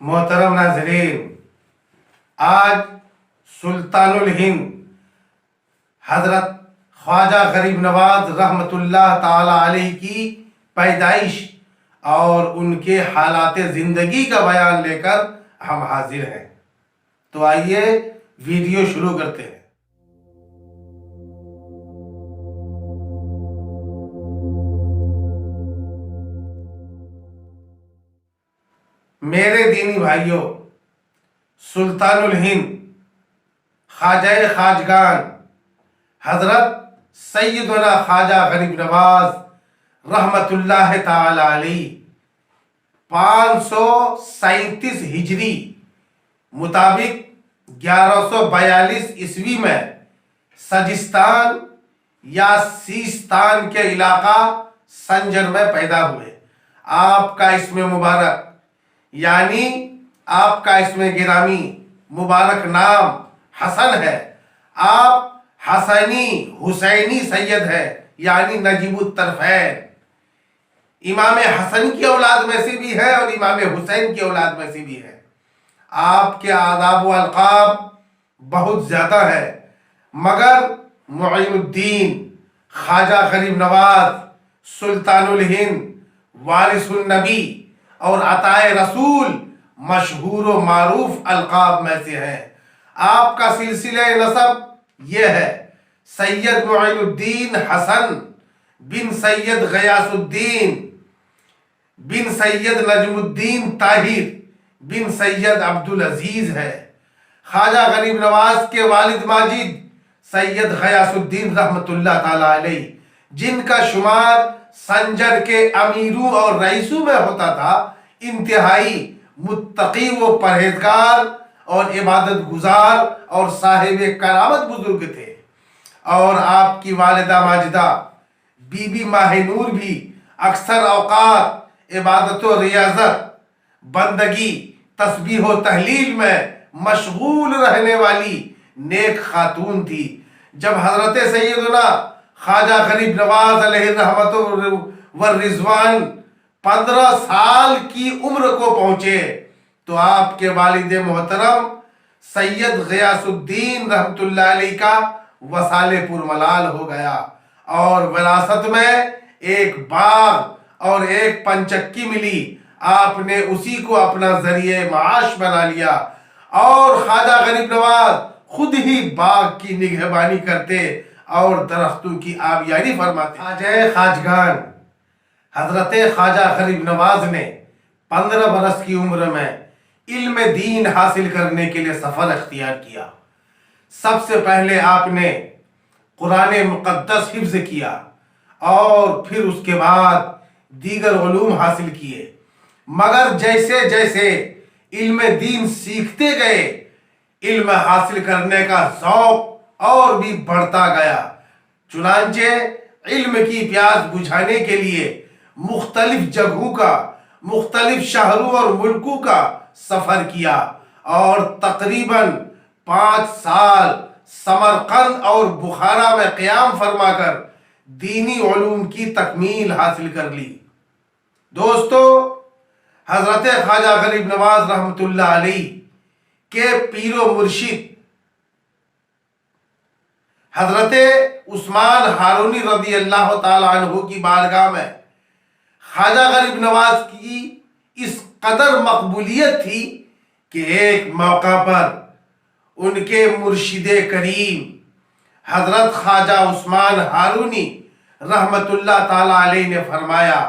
محترم ناظرین، آج سلطان الہند حضرت خواجہ غریب نواز رحمۃ اللہ تعالی علیہ کی پیدائش اور ان کے حالات زندگی کا بیان لے کر ہم حاضر ہیں۔ تو آئیے ویڈیو شروع کرتے ہیں۔ میرے دینی بھائیوں، سلطان الہند خواجہ خواجگان حضرت سیدنا خواجہ غریب نواز رحمت اللہ تعالی علیہ 537 ہجری مطابق 1142 عیسوی میں سجستان یا سیستان کے علاقہ سنجر میں پیدا ہوئے۔ آپ کا اسم مبارک یعنی آپ کا اسم گرامی مبارک نام حسن ہے۔ آپ حسنی حسینی سید ہے یعنی نجیب الطرفین، امام حسن کی اولاد میں سے بھی ہے اور امام حسین کی اولاد میں سے بھی ہے۔ آپ کے آداب و القاب بہت زیادہ ہے، مگر معین الدین خواجہ غریب نواز سلطان الہند وارث النبی اور عطائے رسول مشہور و معروف القاب میں سے ہیں۔ آپ کا سلسلہ نسب یہ ہے: سید معین الدین حسن بن سید غیاث الدین بن سید نجم الدین طاہر بن سید عبدالعزیز ہے۔ خواجہ غریب نواز کے والد ماجد سید غیاث الدین رحمت اللہ تعالی علیہ، جن کا شمار سنجر کے امیروں اور رئیسوں میں ہوتا تھا، انتہائی متقی و پرہیزگار اور عبادت گزار اور صاحب کرامت بزرگ تھے۔ اور آپ کی والدہ ماجدہ بی بی ماہ نور بھی اکثر اوقات عبادت و ریاضت، بندگی، تسبیح و تحلیل میں مشغول رہنے والی نیک خاتون تھی۔ جب حضرت سیدنا خواجہ غریب نواز علیہ الرحمت والرضوان 15 سال کی عمر کو پہنچے تو آپ کے والد محترم سید غیاث الدین رحمت اللہ علیہ کا وصال پرملال ہو گیا اور وراثت میں ایک باغ اور ایک پنچکی ملی۔ آپ نے اسی کو اپنا ذریعہ معاش بنا لیا اور خواجہ غریب نواز خود ہی باغ کی نگہبانی کرتے اور درختوں کی آبیاری فرماتے۔ خواجہ خواجگان حضرت خواجہ غریب نواز نے 15 برس کی عمر میں علم دین حاصل کرنے کے لیے سفر اختیار کیا۔ سب سے پہلے آپ نے قرآن مقدس حفظ کیا اور پھر اس کے بعد دیگر علوم حاصل کیے، مگر جیسے جیسے علم دین سیکھتے گئے، علم حاصل کرنے کا ذوق اور بھی بڑھتا گیا۔ چنانچہ علم کی پیاس بجھانے کے لیے مختلف جگہوں کا، مختلف شہروں اور ملکوں کا سفر کیا اور تقریباً 5 سال سمرقند اور بخارا میں قیام فرما کر دینی علوم کی تکمیل حاصل کر لی۔ دوستو، حضرت خواجہ غریب نواز رحمت اللہ علیہ کے پیر و مرشد حضرت عثمان ہارونی رضی اللہ تعالی عنہ کی بارگاہ میں خواجہ غریب نواز کی اس قدر مقبولیت تھی کہ ایک موقع پر ان کے مرشد کریم حضرت خواجہ عثمان ہارونی رحمت اللہ تعالی علیہ نے فرمایا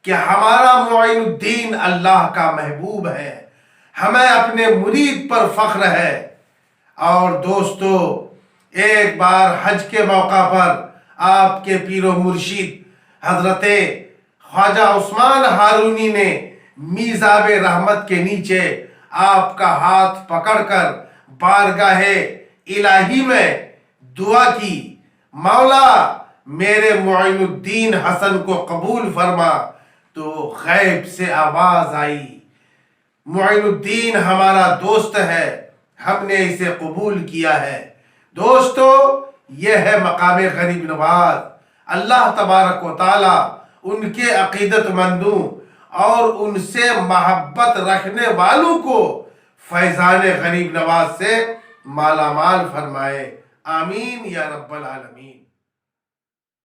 کہ ہمارا معین الدین اللہ کا محبوب ہے، ہمیں اپنے مرید پر فخر ہے۔ اور دوستو، ایک بار حج کے موقع پر آپ کے پیر و مرشد حضرت خواجہ عثمان ہارونی نے میزاب رحمت کے نیچے آپ کا ہاتھ پکڑ کر بارگاہ الہی میں دعا کی، مولا میرے معین الدین حسن کو قبول فرما۔ تو غیب سے آواز آئی، معین الدین ہمارا دوست ہے، ہم نے اسے قبول کیا ہے۔ دوستو، یہ ہے مقام غریب نواز۔ اللہ تبارک و تعالی ان کے عقیدت مندوں اور ان سے محبت رکھنے والوں کو فیضان غریب نواز سے مالا مال فرمائے. آمین یا رب العالمین.